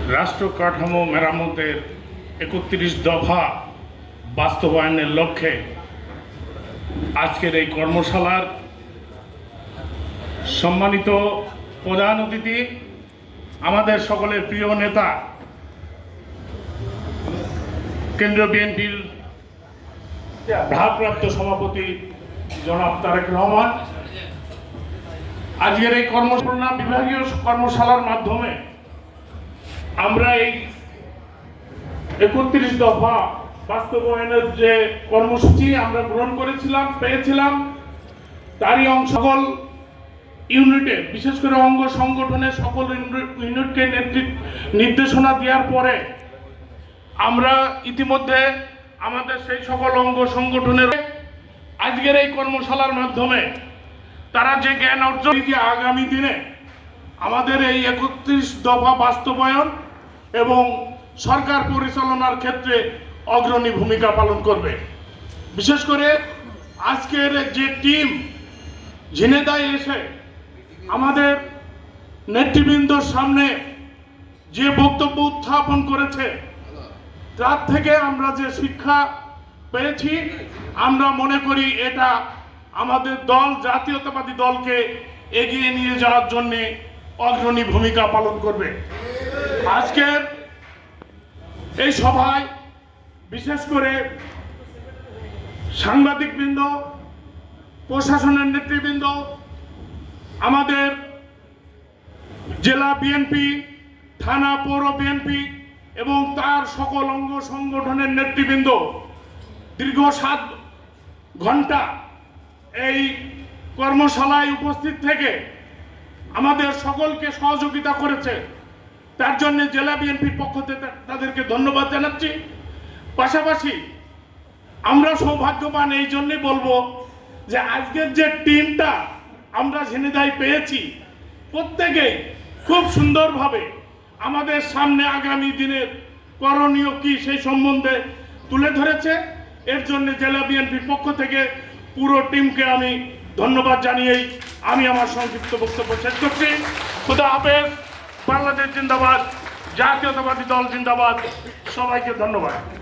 রাষ্ট্র কাঠামো মেরামতের ৩১ দফা বাস্তবায়নের লক্ষ্যে আজকের এই কর্মশালার সম্মানিত প্রধান অতিথি, আমাদের সকলের প্রিয় নেতা, কেন্দ্রীয় বিএনপির ভারপ্রাপ্ত সভাপতি জনাব তারেক রহমান, আজকের এই কর্মশালা বিভাগীয় কর্মশালার মাধ্যমে আমরা এই ৩১ দফা বাস্তবায়নের যে কর্মসূচি আমরা গ্রহণ করেছিলাম, পেয়েছিলাম, তারই অংশ সকল ইউনিটে, বিশেষ করে অঙ্গ সংগঠনের সকল ইউনিটকে নির্দেশনা দেওয়ার পরে আমরা ইতিমধ্যে আমাদের সেই সকল অঙ্গ সংগঠনের আজকের এই কর্মশালার মাধ্যমে তারা যে জ্ঞান অর্জন দিয়ে আগামী দিনে আমাদের এই ৩১ দফা বাস্তবায়ন এবং সরকার পরিচালনার ক্ষেত্রে অগ্রণী ভূমিকা পালন করবে। বিশেষ করে আজকের যে টিম ঝিনেদায় এসে আমাদের নেতৃবৃন্দর সামনে যে বক্তব্য উত্থাপন করেছে, তার থেকে আমরা যে শিক্ষা পেয়েছি, আমরা মনে করি এটা আমাদের দল, জাতীয়তাবাদী দলকে এগিয়ে নিয়ে যাওয়ার জন্য অগ্রণী ভূমিকা পালন করবে। আজকের এই সভায় বিশেষ করে সাংবাদিকবৃন্দ, প্রশাসনের নেতৃবৃন্দ, আমাদের জেলা বিএনপি, থানা পৌর বিএনপি এবং তার সকল অঙ্গ সংগঠনের নেতৃবৃন্দ দীর্ঘ 7 ঘন্টা এই কর্মশালায় উপস্থিত থেকে আমাদের সকলকে সহযোগিতা করেছে। তার জন্য জেলা বিএনপির পক্ষ থেকে তাদেরকে ধন্যবাদ জানাচ্ছি। পাশাপাশি আমরা সৌভাগ্যবান এই জন্যই বলবো যে আজকের যে টিমটা আমরা ঝিনেদায় পেয়েছি, প্রত্যেকেই খুব সুন্দরভাবে আমাদের সামনে আগামী দিনের করণীয় কি সেই সম্বন্ধে তুলে ধরেছে। এর জন্য জেলা বিএনপির পক্ষ থেকে পুরো টিমকে আমি ধন্যবাদ জানিয়েই আমি আমার সংক্ষিপ্ত বক্তব্য শেষ করছি। খুদা হাফেজ। বাংলাদেশ জিন্দাবাদ, জাতীয়তাবাদী দল জিন্দাবাদ। সবাইকে ধন্যবাদ।